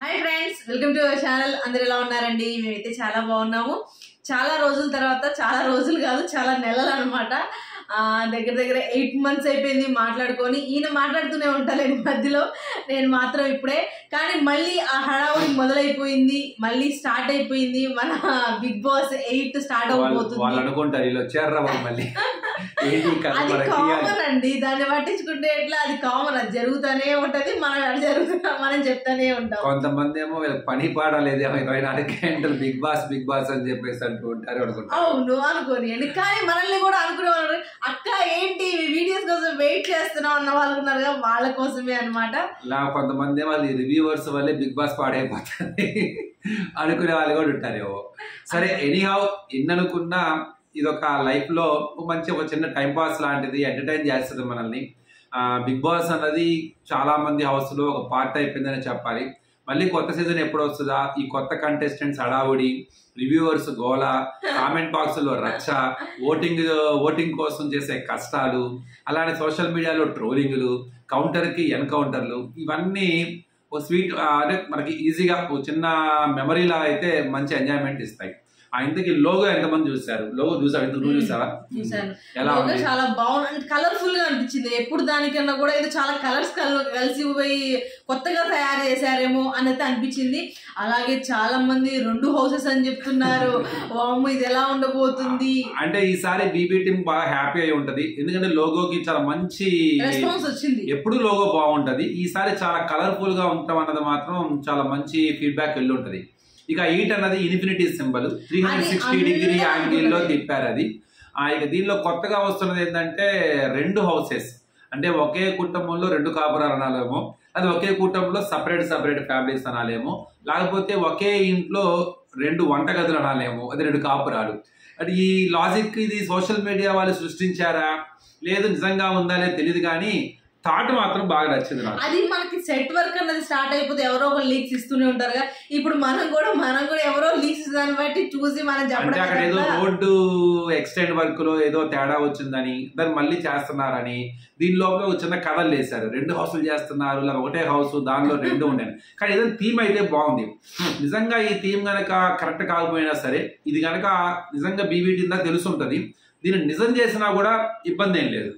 Hi friends, welcome to our channel. అందరు ఎలా ఉన్నారండి? మేమైతే చాలా బాగున్నాము. చాలా రోజుల తర్వాత, చాలా రోజులు కాదు, చాలా నెలలు అనమాట. దగ్గర దగ్గర 8 months అయిపోయింది మాట్లాడుకొని. ఈయన మాట్లాడుతూనే ఉంటాను మధ్యలో, నేను మాత్రం ఇప్పుడే. కానీ మళ్ళీ ఆ హడావుడి మొదలైపోయింది, మళ్ళీ స్టార్ట్ అయిపోయింది. మన బిగ్ బాస్ 8 స్టార్ట్ అవబోతుంది. వాళ్ళు అనుకుంటారు వీళ్ళు వచ్చారా మళ్ళీ. అది కామన్ అండి, దాన్ని పట్టించుకుంటే ఎట్లా? అది కామన్, అది జరుగుతూనే ఉంటది. మనం మనం చెప్తానే ఉంటాం. కొంతమంది ఏమో వీళ్ళకి పని పాడలేదు, 24 గంటలు బిగ్ బాస్ బిగ్ బాస్ అని చెప్పేసి అంటూ ఉంటారు. అవును, అనుకోనియండి. కానీ మనల్ని కూడా అనుకునేవాళ్ళు, అక్క ఏంటి వీడియోస్ కోసం వెయిట్ చేస్తున్నాం అన్న వాళ్ళు ఉన్నారు, వాళ్ళ కోసమే అనమాట. ఇలా కొంతమంది వాళ్ళు రివ్యూవర్స్ వల్లే బిగ్ బాస్ పాడైపోతుంది అనుకునే వాళ్ళు కూడా ఉంటారేమో. సరే, ఎనీహౌ ఎన్ననుకున్నా ఇదొక లైఫ్ లో మంచి ఒక చిన్న టైం పాస్ లాంటిది, ఎంటర్టైన్ చేస్తుంది మనల్ని. బిగ్ బాస్ అన్నది చాలా మంది హౌస్ లో ఒక పార్ట్ అయిపోయిందని చెప్పాలి. మళ్ళీ కొత్త సీజన్ ఎప్పుడు వస్తుందా, ఈ కొత్త కంటెస్టెంట్స్ హడావుడి, రివ్యూవర్స్ గోల, కామెంట్ బాక్స్ లో రచ్చ, ఓటింగ్ కోసం చేసే కష్టాలు, అలానే సోషల్ మీడియాలో ట్రోలింగ్లు, కౌంటర్ కి ఎన్కౌంటర్లు, ఇవన్నీ ఓ స్వీట్ అంటే మనకి ఈజీగా ఓ చిన్న మెమరీ లాగా అయితే మంచి ఎంజాయ్మెంట్ ఇస్తాయి. ఇంతకీ లోగో ఎంతమంది చూసారు? లోగో చూసారు? నువ్వు చూసావా? ఎలా చాలా బాగుంది, కలర్ఫుల్ గా అనిపించింది. ఎప్పుడు దానికన్నా కూడా ఇది చాలా కలర్స్ కలిసి పోయి కొత్తగా తయారు చేశారేమో అనేది అనిపించింది. అలాగే చాలా మంది 2 houses అని చెప్తున్నారు. ఇది ఎలా ఉండబోతుంది అంటే ఈసారి బీబీ టీమ్ బాగా హ్యాపీ అయి ఉంటది, ఎందుకంటే లోగోకి చాలా మంచి రెస్పాన్స్ వచ్చింది. ఎప్పుడు లోగో బాగుంటది, ఈసారి చాలా కలర్ఫుల్ గా ఉంటాం అన్నది మాత్రం చాలా మంచి ఫీడ్బ్యాక్ వెళ్ళి ఉంటది. ఇక 8 అన్నది ఇన్ఫినిటీ సింబల్, 360 డిగ్రీ యాంగిల్ లో తిప్పారు అది. ఇక దీనిలో కొత్తగా వస్తున్నది ఏంటంటే 2 houses, అంటే ఒకే కుటుంబంలో 2 కాపురాలు అనాలేమో, అది ఒకే కుటుంబంలో సపరేట్ ఫ్యామిలీస్ అనాలేమో, లేకపోతే ఒకే ఇంట్లో 2 వంటగదులు అనాలేమో, అది 2 కాపురాలు. అంటే ఈ లాజిక్ ఇది సోషల్ మీడియా వాళ్ళు సృష్టించారా లేదు నిజంగా ఉందా లేదు తెలియదు, కానీ థాట్ మాత్రం బాగా నచ్చింది నాకు. అది మనకి సెట్ వర్క్ అన్నది స్టార్ట్ అయిపోతే ఎవరో ఒక లీక్స్ ఇస్తూనే ఉంటారు. ఇప్పుడు మనం కూడా ఎవరో లీక్స్ దాన్ని బట్టి చూసి మనం చెప్పడం, అక్కడ ఏదో రోడ్డు ఎక్స్టెండ్ వర్క్ లో ఏదో తేడా వచ్చిందని దాన్ని మళ్ళీ చేస్తున్నారని దీని లోపల ఒక చిన్న కథలు వేశారు. 2 హౌసులు చేస్తున్నారు, లేదా ఒకటే హౌస్ దానిలో 2 ఉండేది. కానీ ఏదైనా థీమ్ అయితే బాగుంది. నిజంగా ఈ థీమ్ గనక కరెక్ట్ కాకపోయినా సరే, ఇది గనక నిజంగా బీబీటీ తెలుసు ఉంటుంది, దీన్ని నిజం చేసినా కూడా ఇబ్బంది ఏం లేదు.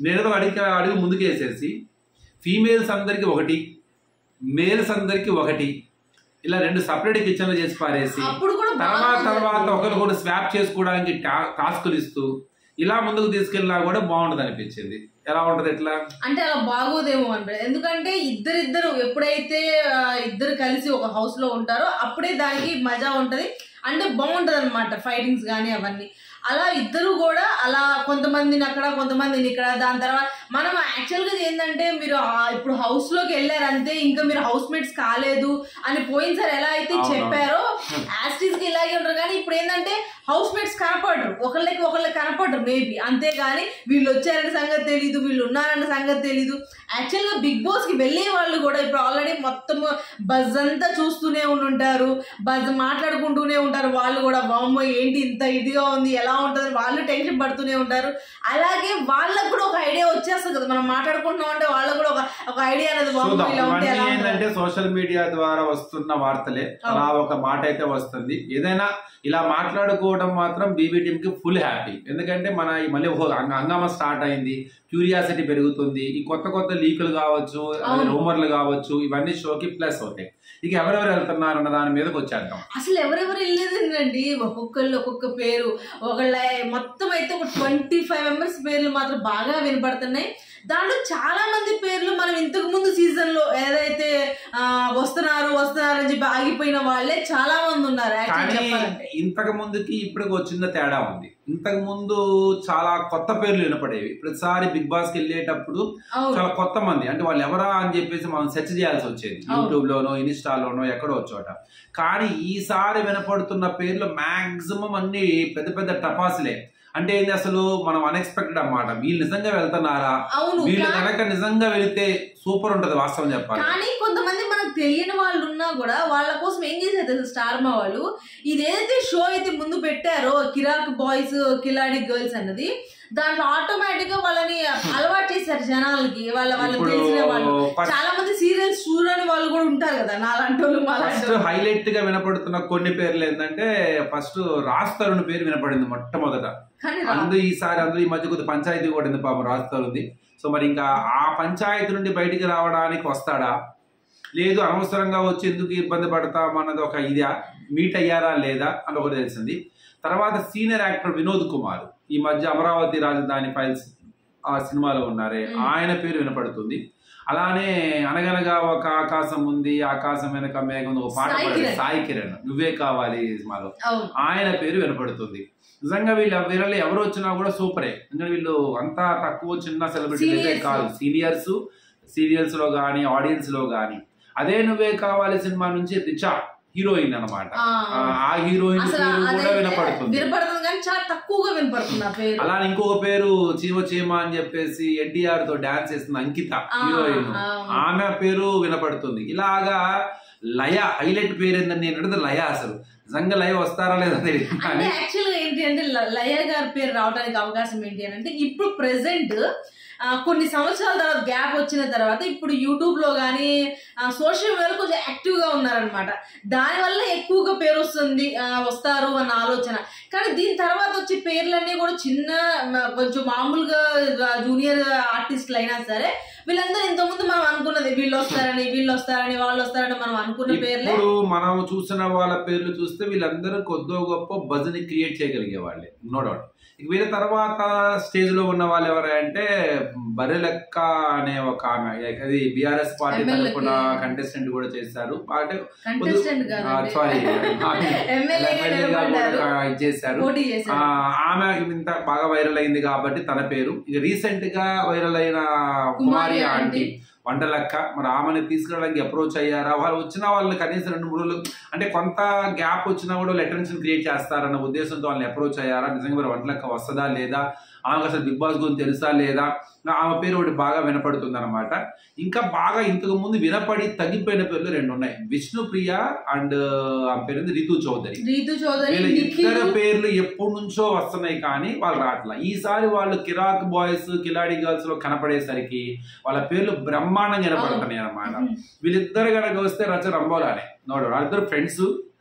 నేనేదో అడిగి ముందుకేసేసి ఫీమేల్స్ అందరికి 1, మేల్స్ అందరికి 1, ఇలా 2 సపరేట్ కిచెన్లు చేసి పారేసి తర్వాత ఒకరు స్వాప్ చేసుకోవడానికి టాస్కులు ఇస్తూ ఇలా ముందుకు తీసుకెళ్ళినా కూడా బాగుంటది అనిపించింది. ఎలా ఉంటది ఎట్లా అంటే అలా బాగోదేమో అనిపి, ఎందుకంటే ఇద్దరు ఎప్పుడైతే ఇద్దరు కలిసి ఒక హౌస్ లో ఉంటారో అప్పుడే దానికి మజా ఉంటది, అంటే బాగుంటది అనమాట. ఫైటింగ్స్ కానీ అవన్నీ అలా ఇద్దరు కూడా అలా కొంతమందిని అక్కడ కొంతమందిని ఇక్కడ. దాని తర్వాత మనం యాక్చువల్గా ఏంటంటే మీరు ఇప్పుడు హౌస్ లోకి వెళ్ళారంతే, ఇంకా మీరు హౌస్ మేట్స్ కాలేదు అని పోయినసారి ఎలా అయితే చెప్పారో యాస్టీస్ కి ఇలాగే ఉంటారు. కానీ ఇప్పుడు ఏంటంటే హౌస్ మేట్స్ కనపడరు, ఒకళ్ళకి కనపడరు మేబీ, అంతేగాని వీళ్ళు వచ్చారనే సంగతి తెలీదు, వీళ్ళు ఉన్నారన్న సంగతి తెలీదు. యాక్చువల్గా బిగ్ బాస్ కి వెళ్ళే వాళ్ళు కూడా ఇప్పుడు ఆల్రెడీ మొత్తం బజ్ అంతా చూస్తూనే ఉంటారు, బజ్ మాట్లాడుకుంటూనే ఉంటారు. వాళ్ళు కూడా వామ్మో ఏంటి ఇంత ఇదిగా ఉంది, ఎలా ఉంటుంది, వాళ్ళు టెన్షన్ పడుతూనే ఉంటారు. అలాగే వాళ్ళకు కూడా ఒక ఐడియా వచ్చేస్తుంది కదా, మనం మాట్లాడుకుంటున్నాం అంటే వాళ్ళకు కూడా ఒక ఐడియా అనేది. ఏంటంటే సోషల్ మీడియా ద్వారా వస్తున్న వార్తలే అలా ఒక మాట అయితే వస్తుంది. ఏదైనా ఇలా మాట్లాడుకోవడం మాత్రం బీబీ టీమ్ కి ఫుల్ హ్యాపీ. ఎందుకంటే మన మళ్ళీ హంగామా స్టార్ట్ అయింది, క్యూరియాసిటీ పెరుగుతుంది. ఈ కొత్త లీకులు కావచ్చు, రూమర్లు కావచ్చు, ఇవన్నీ షోకి ప్లస్ అవుతాయి. ఇక ఎవరెవరు వెళ్తున్నారు అన్న దాని మీదకి వచ్చేద్దాం. అసలు ఎవరెవరు వెళ్ళేదండి, ఒక్కొక్క పేరు, ఒకళ్ళ మొత్తం అయితే ఒక 25 members పేర్లు మాత్రం బాగా వినపడుతున్నాయి. దాంట్లో చాలా మంది పేర్లు మనం ఇంతకు ముందు సీజన్ లో ఏదైతే వస్తున్నారు అని చెప్పి ఆగిపోయిన వాళ్ళే చాలా మంది ఉన్నారు. ఇంతకు ముందుకి ఇప్పటికి వచ్చిన తేడా ఉంది. ఇంతకు ముందు చాలా కొత్త పేర్లు వినపడేవి, ప్రతిసారి బిగ్ బాస్ కి వెళ్ళేటప్పుడు చాలా కొత్త మంది, అంటే వాళ్ళు ఎవరా అని చెప్పేసి మనం సెర్చ్ చేయాల్సి వచ్చేది, యూట్యూబ్ లోనో ఇన్స్టాలోనో ఎక్కడో చోట. కానీ ఈసారి వినపడుతున్న పేర్లు మాక్సిమం అన్ని పెద్ద టపాసులే. అంటే ఏంది అసలు మనం అన్ఎక్స్పెక్టెడ్ అన్నమాట. వీళ్ళు నిజంగా వెళ్తున్నారా, వీళ్ళు కనుక నిజంగా వెళితే సూపర్ ఉంటది వాస్తవం చెప్పాలి. కానీ కొంతమంది మనకు తెలియని వాళ్ళు ఉన్నా కూడా వాళ్ళ కోసం ఏం చేసేది స్టార్ మా వాళ్ళు, ఇదేదైతే షో అయితే ముందు పెట్టారో కిరాక్ బాయ్స్ కిలాడి గర్ల్స్ అన్నది, దాంట్లో ఆటోమేటిక్ గా వాళ్ళని అలవాటు చేశారు జనాలకి, వాళ్ళకి తెలిసిన వాళ్ళు. చాలా మంది సీరియల్స్ చూడని వాళ్ళు కూడా ఉంటారు కదా నాలాంటి వాళ్ళు. ఫస్ట్ హైలైట్ గా వినపడుతున్న కొన్ని పేర్లు ఏంటంటే ఫస్ట్ రాజ్ పేరు వినపడింది మొట్టమొదట. అందులో ఈ మధ్య కొద్ది పంచాయతీ కూడా ఉంది పాపం రాజ్ ఉంది. సో మరి ఇంకా ఆ పంచాయతీ నుండి బయటికి రావడానికి వస్తాడా, లేదు అనవసరంగా వచ్చి ఎందుకు ఇబ్బంది పడతామన్నది ఒక ఇదా, మీట్ అయ్యారా లేదా అని ఒకటి తెలిసింది. తర్వాత సీనియర్ యాక్టర్ వినోద్ కుమార్ ఈ మధ్య అమరావతి రాజధాని ఫైల్స్ ఆ సినిమాలో ఉన్నారే, ఆయన పేరు వినపడుతుంది. అలానే అనగనగా ఒక ఆకాశం ఉంది, ఆకాశం వెనక మేఘం ఒక పాట పాడారు సాయి కిరణ్, నువ్వే కావాలి సినిమాలో, ఆయన పేరు వినపడుతుంది. నిజంగా వీళ్ళు ఎవరు వచ్చినా కూడా సూపరే. ఎందుకంటే వీళ్ళు అంతా తక్కువ చిన్న సెలబ్రిటీలే కాదు, సీరియల్స్ లో గానీ ఆడియన్స్ లో గానీ. అదే నువ్వే కావాలి సినిమా నుంచి రిచా హీరోయిన్ అనమాట, ఆ హీరోయిన్ కూడా వినపడుతుంది. అలా ఇంకొక పేరు చీమ అని చెప్పేసి ఎన్టీఆర్ తో డాన్స్ చేస్తుంది అంకిత హీరోయిన్, ఆమె పేరు వినపడుతుంది. ఇలాగా లయ హైలైట్ పేరు ఏంటంటే నేను అంటే లయ, అసలు నిజంగా లయ వస్తారా లేదా తెలియదు. యాక్చువల్గా ఏంటి అంటే లయ గారి పేరు రావడానికి అవకాశం ఏంటి అంటే ఇప్పుడు ప్రెసెంట్ కొన్ని సంవత్సరాల తర్వాత గ్యాప్ వచ్చిన తర్వాత ఇప్పుడు యూట్యూబ్ లో కానీ సోషల్ మీడియాలో కొంచెం యాక్టివ్ గా ఉన్నారనమాట. దానివల్ల ఎక్కువగా పేరు వస్తారు అన్న ఆలోచన. కానీ దీని తర్వాత వచ్చే పేర్లన్నీ కూడా చిన్న కొంచెం మామూలుగా జూనియర్ ఆర్టిస్టులు అయినా సరే వీళ్ళందరూ ఇంతకుముందు మనం అనుకున్నది వీళ్ళు వస్తారని వాళ్ళు వస్తారని మనం అనుకున్న పేర్లు. ఇప్పుడు మనం చూసిన వాళ్ళ పేర్లు చూస్తే వీళ్ళందరూ కొద్దో గొప్ప బజ్ని క్రియేట్ చేయగలిగే వాళ్ళే, నో డౌట్. వీళ్ళ తర్వాత స్టేజ్ లో ఉన్న వాళ్ళు ఎవరంటే బర్రెలెక్క అనే ఒక ఆమె, అది బీఆర్ఎస్ పార్టీ తరఫున కంటెస్టెంట్ కూడా చేశారు, సారీ చేశారు. ఆమె ఇంత బాగా వైరల్ అయింది కాబట్టి తన పేరు. ఇక రీసెంట్ గా వైరల్ అయిన కుమారి ఆంటీ వంటలక్క, మరి ఆమెను తీసుకురావడానికి అప్రోచ్ అయ్యారా? వాళ్ళు వచ్చిన వాళ్ళని కనీసం 2-3 రోజులు అంటే కొంత గ్యాప్ వచ్చినా కూడా అటెన్షన్ క్రియేట్ చేస్తారన్న ఉద్దేశంతో వాళ్ళని అప్రోచ్ అయ్యారా? నిజంగా మరి వంటలక్క వస్తుందా లేదా, ఆమెకు అసలు బిగ్ బాస్ గురించి తెలుసా లేదా, ఆమె పేరు ఒకటి బాగా వినపడుతుంది అనమాట. ఇంకా బాగా ఇంతకు ముందు వినపడి తగ్గిపోయిన పేర్లు 2 ఉన్నాయి, విష్ణుప్రియ అండ్ ఆమె పేరు రితు చౌదరి. వీళ్ళ ఇద్దరు పేర్లు ఎప్పటి నుంచో వస్తున్నాయి కానీ వాళ్ళు రావట్లా. ఈసారి వాళ్ళు కిరాక్ బాయ్స్ కిలాడి గర్ల్స్ లో కనపడేసరికి వాళ్ళ పేర్లు బ్రహ్మాండంగా వినపడుతున్నాయి అనమాట. వీళ్ళిద్దరు కనుక వస్తే రచ రంబోలానే నోడు, వాళ్ళిద్దరు ఫ్రెండ్స్.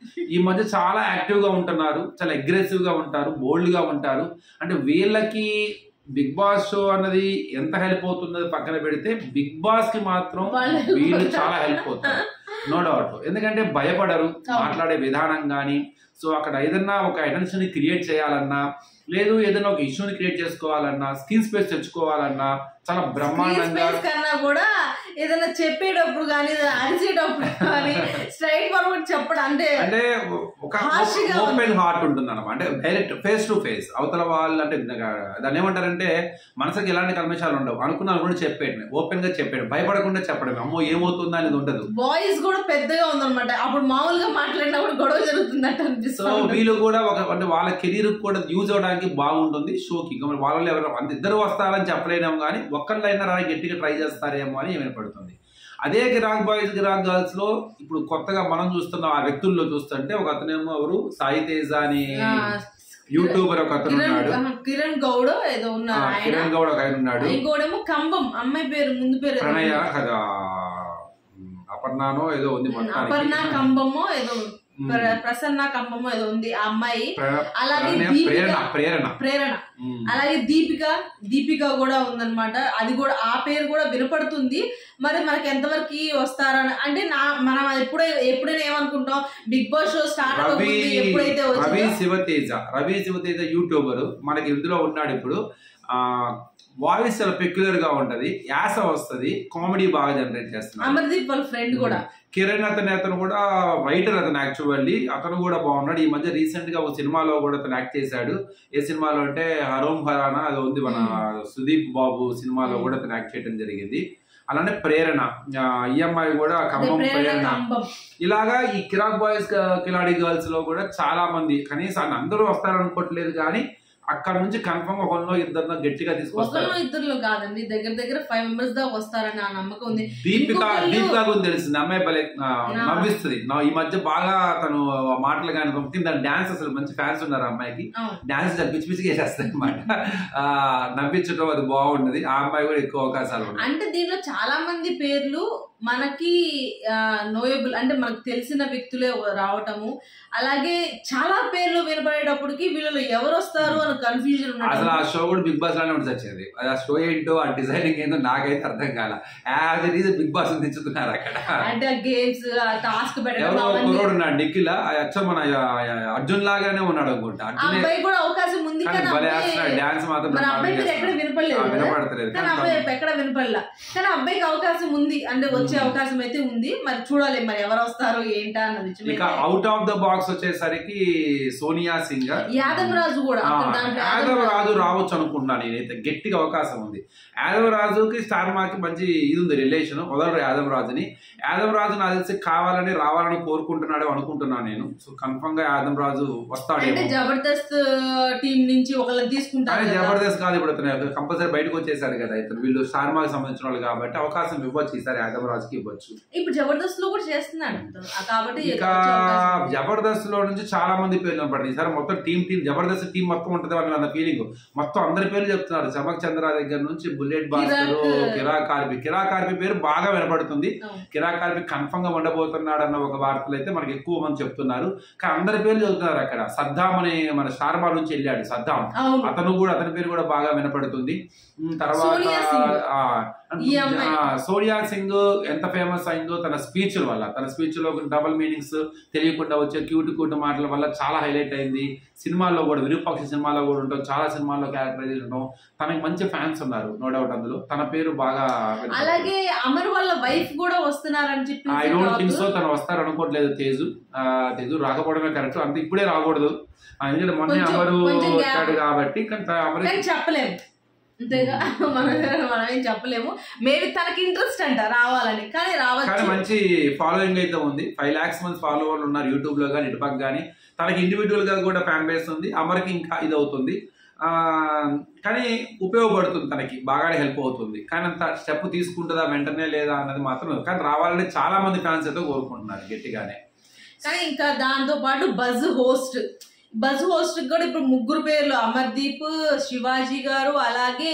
ఈ మధ్య చాలా యాక్టివ్ గా ఉంటున్నారు, చాలా అగ్రెసివ్ గా ఉంటారు, బోల్డ్ గా ఉంటారు. అంటే వీళ్ళకి బిగ్ బాస్ షో అన్నది ఎంత హెల్ప్ అవుతుందో పక్కన పెడితే బిగ్ బాస్ కి మాత్రం వీళ్ళు చాలా హెల్ప్ అవుతారు, నో డౌట్. ఎందుకంటే భయపడరు, మాట్లాడే విధానం కానీ. సో అక్కడ ఏదన్నా ఒక అటెన్షన్ ని క్రియేట్ చేయాలన్నా, లేదు ఏదైనా ఒక ఇష్యూని క్రియేట్ చేసుకోవాలన్నా, స్క్రీన్ స్పేస్ తెచ్చుకోవాలన్నా చాలా బ్రహ్మాండంగా కన్నా కూడా ఏదైనా చెప్పేటప్పుడు కానీ అరిచేటప్పుడు కానీ స్ట్రైట్ ఫార్వర్డ్ చెప్పడం అంటే ఒక ఓపెన్ హార్ట్ ఉంటుంది అన్నమాట. అంటే డైరెక్ట్ ఫేస్ టు ఫేస్ అవతల వాళ్ళు, అంటే దాన్ని ఏమంటారంటే మనసుకి ఎలాంటి కల్మషాలు ఉండవు, అనుకున్నాను కూడా చెప్పేయడం, ఓపెన్ గా చెప్పేయడం, భయపడకుండా చెప్పడం, అమ్మో ఏమవుతుందా అనేది ఉండదు. వాయిస్ కూడా పెద్దగా ఉందన్నమాట, అప్పుడు మామూలుగా మాట్లాడినప్పుడు గొడవ జరుగుతుందట అనిపిస్తుంది. సో వీళ్ళు కూడా అంటే వాళ్ళ కెరీర్ కూడా యూజ్ అవడానికి బాగుంటుంది షోకి. వాళ్ళు ఎవరు అంత ఇద్దరు వస్తారని చెప్పలేము కానీ ఒక్కళ్ళైనా రాని గట్టిగా ట్రై చేస్తారేమో అని వినపడుతుంది. అదే గిరాక్ బాయ్స్ గిరాక్ గర్ల్స్ లో ఇప్పుడు కొత్తగా మనం చూస్తున్న ఆ వ్యక్తుల్లో చూస్తుంటే ఒక అతనేమో ఎవరు సాయి తేజ అని యూట్యూబర్ ఒక అతను ఉన్నాడు, కిరణ్ గౌడ్ ఏదో ఉన్నాడు, కిరణ్ గౌడ్ ఒక ఆయన ఉన్నాడు. ఇంకోడేమో కంబం అమ్మాయి పేరు ముందు పేరు ప్రణయ కదా, అపర్ణనో ఏదో ఉంది, అపర్ణ కంబమో ఏదో ప్రసన్న కంబమో ఏదో ఉంది ఆ అమ్మాయి. అలాగే ప్రేరణ, అలాగే దీపిక కూడా ఉందన్నమాట. అది కూడా ఆ పేరు కూడా వినపడుతుంది. మరి మనకి ఎంతవరకు వస్తారని అంటే మనం ఎప్పుడైనా ఏమనుకుంటాం, బిగ్ బాస్ షో స్టార్ట్ ఎప్పుడైతే రవి శివతేజ యూట్యూబర్ మనకి ఇందులో ఉన్నాడు. ఇప్పుడు వాయిస్ చాలా పెక్యులర్ గా ఉంటది, యాస వస్తుంది, కామెడీ బాగా జనరేట్ చేస్తున్నారు. అమర్దీప్ వాళ్ళ ఫ్రెండ్ కూడా కిరణ్ అతను కూడా రైటర్, అతను యాక్చువల్లీ అతను కూడా బాగున్నాడు. ఈ మధ్య రీసెంట్ గా ఒక సినిమాలో కూడా అతను యాక్ట్ చేశాడు. ఏ సినిమాలో అంటే హరోం హరానా అది ఉంది, మన సుదీప్ బాబు సినిమాలో కూడా అతను యాక్ట్ చేయడం జరిగింది. అలానే ప్రేరణ, ఈఎంఐ కూడా ఖమ్మం ప్రేరణ. ఇలాగా ఈ కిరాక్ బాయ్స్ కిలాడి గర్ల్స్ లో కూడా చాలా మంది, కనీసం అందరూ వస్తారనుకోవట్లేదు కానీ అక్కడ నుంచి కన్ఫర్మ్ ఒకరినో ఇద్దరినో గట్టిగా తీసుకొస్తారు. ఒకరిలో ఇద్దరు కాదండి, దగ్గర దగ్గర 5 members దాకా వస్తారని నా నమ్మకం ఉంది. దీపిక గురించి తెలిసింది, అమ్మాయి భలే నవ్విస్తుంది. ఈ మధ్య బాగా తను మాటలు కానీ దాని డాన్స్ అసలు మంచి ఫ్యాన్స్ ఉన్నారు అమ్మాయికి. డాన్స్ పిచ్చి పిచ్చిగా వేసేస్తాయి అనమాట. నవ్వించడం అది బాగుంటది. ఆ అమ్మాయి కూడా ఎక్కువ అవకాశాలు ఉన్నాయి. అంటే దీనిలో చాలా మంది పేర్లు మనకి నోయబుల్, అంటే మనకు తెలిసిన వ్యక్తులే రావటము, అలాగే చాలా పేర్లు వినపడేటప్పటికి వీళ్ళు ఎవరు వస్తారు అని కన్ఫ్యూజన్. అసలు ఆ షో కూడా బిగ్ బాస్ లానే ఉంటుంది వచ్చేది. ఆ షో ఏంటో ఆ డిజైనింగ్ ఏంటో నాకైతే అర్థం కాల. As it is Bigg Boss తెచ్చుతున్నారు అక్కడ. అంటే గేమ్స్ టాస్క్ పెట్టడం నిఖిల్ మన అర్జున్ లాగానే ఉన్నాడు అనుకుంటా. అబ్బాయి కూడా అవకాశం ఉంది, డాన్స్ మాత్రం ఎక్కడ వినపడలేదు, కానీ అబ్బాయి ఎక్కడ వినపడలా. కానీ అబ్బాయికి అవకాశం ఉంది, అంటే వచ్చే అవకాశం అయితే ఉంది. మరి చూడాలి మరి ఎవరు వస్తారు ఏంటా అన్నది. ఇక అవుట్ ఆఫ్ ద బాక్స్ వచ్చేసరికి సోనియా సింగ్, యాదవ్ రాజు కూడా. యాదవ్ రాజు రావచ్చు అనుకుంటున్నాను నేనైతే, గట్టిగా అవకాశం ఉంది. యాదవ్ రాజుకి స్టార్ మాకి మంచి ఇది ఉంది రిలేషన్. వదలరు యాదవ్ రాజుని. యాదవ్ రాజు నాకు తెలిసి కావాలని రావాలని కోరుకుంటున్నాడు అనుకుంటున్నాను నేను. సో కన్ఫర్మ్ గా యాదవ్ రాజు వస్తాడు. జబర్దస్త్ టీం నుంచి ఒకళ్ళని తీసుకుంటారు. జబర్దస్త్ కాదు, ఇప్పుడు కంపల్సరీ బయటకు వచ్చేసారు కదా ఇతను. వీళ్ళు స్టార్ మాకి సంబంధించిన వాళ్ళు కాబట్టి అవకాశం ఇవ్వచ్చు ఈసారి యాదవ్ రాజుకి ఇవ్వచ్చు. ఇప్పుడు జబర్దస్త్ లో కూడా చేస్తున్నాడు కాబట్టి జబర్దస్త్ లో నుంచి చాలా మంది పేర్లు పడుతుంది ఈసారి. మొత్తం టీం జబర్దస్త్ టీం మొత్తం ఉంటుంది వాళ్ళ అన్న ఫీలింగ్. మొత్తం అందరి పేర్లు చెప్తున్నారు. చమక్ చంద్ర దగ్గర నుంచి బుల్లెట్ భాస్కర్, కిరా కార్పి పేరు బాగా వినపడుతుంది. కిరా కార్పి కన్ఫర్మ్ గా ఉండబోతున్నాడు అన్న ఒక వార్తలు అయితే మనకి ఎక్కువ మంది చెప్తున్నారు. కానీ అందరి పేర్లు చెబుతున్నారు అక్కడ. సద్దాం అని మన స్టార్ మా నుంచి వెళ్ళాడు సద్దాం, అతని పేరు కూడా బాగా వినపడుతుంది. తర్వాత సోనియా సింగ్ ఎంత ఫేమస్ అయిందో తన స్పీచ్ వల్ల. తన స్పీచ్ లో డబుల్ మీనింగ్స్ తెలియకుండా వచ్చే క్యూట్ మాటల వల్ల చాలా హైలైట్ అయింది. సినిమాల్లో కూడా విరూపాక్ష సినిమాలో కూడా ఉంటాం, చాలా సినిమాల్లో క్యారెక్టరైజ్ ఉంటాం. తనకి మంచి ఫ్యాన్స్ ఉన్నారు, నో డౌట్. అందులో తన పేరు బాగా. అలాగే అమర్ వాళ్ళ వైఫ్ కూడా వస్తున్నారని చెప్పి ఐ డోంట్ థింక్ సో. తను వస్తారు అనుకోవట్లేదు. తేజు రాకపోవడమే కరెక్ట్. అంత ఇప్పుడే రాకూడదు, ఎందుకంటే మొన్న అమరు వచ్చాడు కాబట్టి. కానీ చెప్పలేము అంతేగా, మనమేం చెప్పలేము. మేబీ తనకి ఇంట్రెస్ట్ అంట రావాలని, కానీ రావచ్చు. కానీ మంచి ఫాలోయింగ్ అయితే ఉంది. 5 lakhs మంది ఫాలోవర్లు ఉన్నారు యూట్యూబ్ లో కానీ, ఇటుపక్క కానీ. తనకి ఇండివిజువల్ గా కూడా ఫ్యాన్ బేస్ ఉంది. అమర్కి ఇంకా ఇది అవుతుంది, కానీ ఉపయోగపడుతుంది, తనకి బాగానే హెల్ప్ అవుతుంది. కానీ అంత స్టెప్ తీసుకుంటుందా వెంటనే లేదా అన్నది మాత్రం. కానీ రావాలని చాలా మంది ఫ్యాన్స్ అయితే కోరుకుంటున్నారు గట్టిగానే. కానీ ఇంకా దాంతో పాటు బజ్ హోస్ట్ కూడా ఇప్పుడు 3 పేర్లు, అమర్దీప్, శివాజీ గారు, అలాగే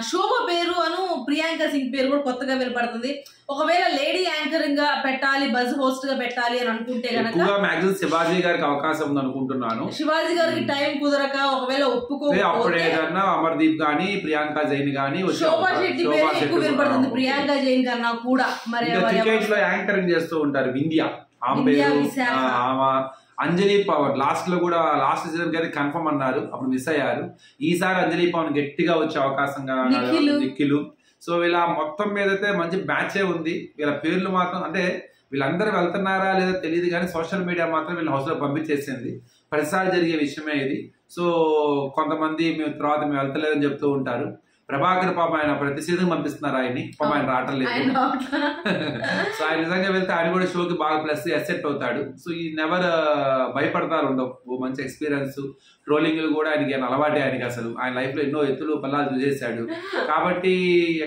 శోభ పేరు అను ప్రియాంక సింగ్ పేరు కూడా కొత్తగా వినపడుతుంది. ఒకవేళ లేడీ యాంకరింగ్ గా పెట్టాలి, బజ్ హోస్ట్ గా పెట్టాలి అని అనుకుంటే కనుక మాక్సిమం శివాజీ గారికి అవకాశం ఉంది అనుకుంటున్నాను. శివాజీ గారికి టైం కుదరక ఒకవేళ ఒప్పుకోకపోతే అమర్దీప్ గానీ, ప్రియాంక జైన్ గానీ, శోభా శెట్టి పేరు ఎక్కువ వినపడుతుంది ప్రియాంక జైన్ కన్నా కూడా. మరి క్రికెట్ లో యాంకరింగ్ చేస్తూ ఉంటారు వింధ్య, అంజలి పవన్ లాస్ట్ లో కూడా లాస్ట్ సీజన్ కి అయితే కన్ఫర్మ్ అన్నారు, అప్పుడు మిస్ అయ్యారు. ఈసారి అంజలి పవన్ గట్టిగా వచ్చే అవకాశంగా నిఖిల్. సో వీళ్ళ మొత్తం మీద అయితే మంచి బ్యాచే ఉంది. వీళ్ళ పేర్లు మాత్రం అంటే వీళ్ళందరూ వెళ్తున్నారా లేదా తెలియదు, కానీ సోషల్ మీడియా మాత్రం వీళ్ళ హౌస్ లో పంపించేసింది. ప్రతిసారి జరిగే విషయమే ఇది. సో కొంతమంది మేము వెళ్తలేదని చెప్తూ ఉంటారు. ప్రభాకర్ పాప ఆయన ప్రతి సీజన్ పంపిస్తున్నారు ఆయన్ని, పాప ఆయన రావట్లేదు. సో ఆయన నిజంగా వెళ్తే ఆయన కూడా షోకి బాగా ప్లస్ అసెట్ అవుతాడు. సో ఈ నెవర్ భయపడతారు, ఉండవు. మంచి ఎక్స్పీరియన్స్. ట్రోలింగ్ కూడా ఆయనకి అలవాటే. ఆయనకి అసలు ఆయన లైఫ్ లో ఎన్నో ఎత్తులు పల్లాలు చూసేశాడు కాబట్టి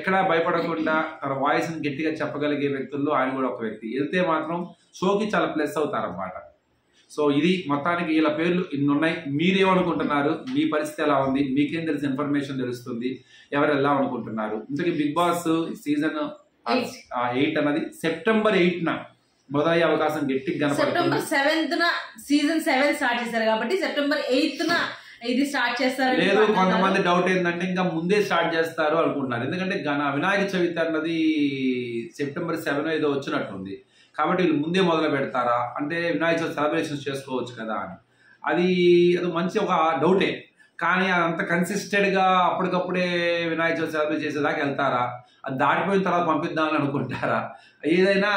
ఎక్కడా భయపడకుండా తన వాయిస్ ని గట్టిగా చెప్పగలిగే వ్యక్తుల్లో ఆయన కూడా ఒక వ్యక్తి. వెళ్తే మాత్రం షోకి చాలా ప్లస్ అవుతారన్నమాట. సో ఇది మొత్తానికి వీళ్ళ పేర్లు ఇన్ని ఉన్నాయి. మీరేమనుకుంటున్నారు? మీ పరిస్థితి ఎలా ఉంది? మీకేం తెలిసిన ఇన్ఫర్మేషన్ తెలుస్తుంది? ఎవరు ఎలా అనుకుంటున్నారు? ఇంతకీ బిగ్ బాస్ సీజన్ 8 అన్నది సెప్టెంబర్ 8న మొదలయ్యే అవకాశం గట్టిగా కనపడుతుంది. సెప్టెంబర్ 7న సీజన్ 7 స్టార్ట్ చేశారు కాబట్టి సెప్టెంబర్ 8న ఇది స్టార్ట్ చేస్తారు. లేదు, కొంతమంది డౌట్ ఏంటంటే ఇంకా ముందే స్టార్ట్ చేస్తారు అనుకుంటున్నారు. ఎందుకంటే వినాయక చవితి అన్నది సెప్టెంబర్ 7 ఏదో వచ్చినట్టుంది. కాబట్టి వీళ్ళు ముందే మొదలు పెడతారా అంటే వినాయక చవితి సెలబ్రేషన్స్ చేసుకోవచ్చు కదా అని. అది మంచి ఒక డౌటే. కానీ అదంత కన్సిస్టెంట్గా అప్పటికప్పుడే వినాయక చవితి సెలబ్రేట్ చేసేదాకా వెళ్తారా? అది దాటిపోయిన తర్వాత పంపిద్దామని అనుకుంటారా? ఏదైనా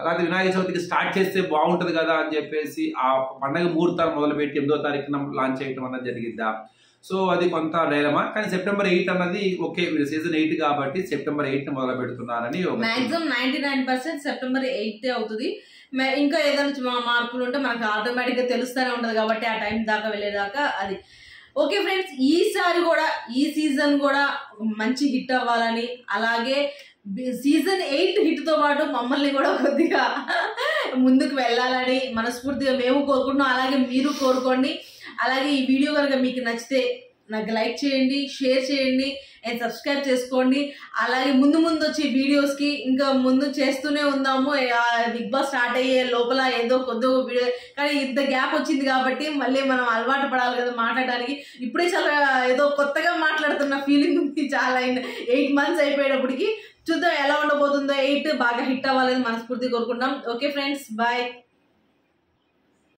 లేకపోతే వినాయక చవితికి స్టార్ట్ చేస్తే బాగుంటుంది కదా అని చెప్పేసి ఆ పండగ ముహూర్తాలు మొదలుపెట్టి 8వ తారీఖున లాంచ్ చేయడం అన్నది జరిగిద్దా? సో అది కొంత డైలమా. కానీ సెప్టెంబర్ 8 అన్నది ఓకే, వీళ్ళు సీజన్ 8 కాబట్టి సెప్టెంబర్ 8 మొదలు పెడుతున్నారని మాక్సిమం 99% సెప్టెంబర్ 8 అవుతుంది. ఇంకా ఏదైనా మార్పులు ఉంటే మనకు ఆటోమేటిక్ గా తెలుస్తూనే ఉంటది కాబట్టి ఆ టైం దాకా వెళ్ళేదాకా అది. ఓకే ఫ్రెండ్స్, ఈసారి కూడా ఈ సీజన్ కూడా మంచి హిట్ అవ్వాలని, అలాగే సీజన్ 8 హిట్ తో పాటు మమ్మల్ని కూడా కొద్దిగా ముందుకు వెళ్ళాలని మనస్ఫూర్తిగా మేము కోరుకుంటున్నాం. అలాగే మీరు కోరుకోండి. అలాగే ఈ వీడియో కనుక మీకు నచ్చితే నాకు లైక్ చేయండి, షేర్ చేయండి అండ్ సబ్స్క్రైబ్ చేసుకోండి. అలాగే ముందు వచ్చే వీడియోస్కి ఇంకా ముందు చేస్తూనే ఉందాము. బిగ్ బాస్ స్టార్ట్ అయ్యే లోపల ఏదో కొద్ది వీడియో, కానీ ఇంత గ్యాప్ వచ్చింది కాబట్టి మళ్ళీ మనం అలవాటు పడాలి కదా మాట్లాడడానికి. ఇప్పుడే చాలా ఏదో కొత్తగా మాట్లాడుతున్న ఫీలింగ్ ఉంది. చాలా 8 months అయిపోయేటప్పటికి చూద్దాం ఎలా ఉండబోతుందో. 8 బాగా హిట్ అవ్వాలని మనస్ఫూర్తి కోరుకుంటాం. Okay friends, bye.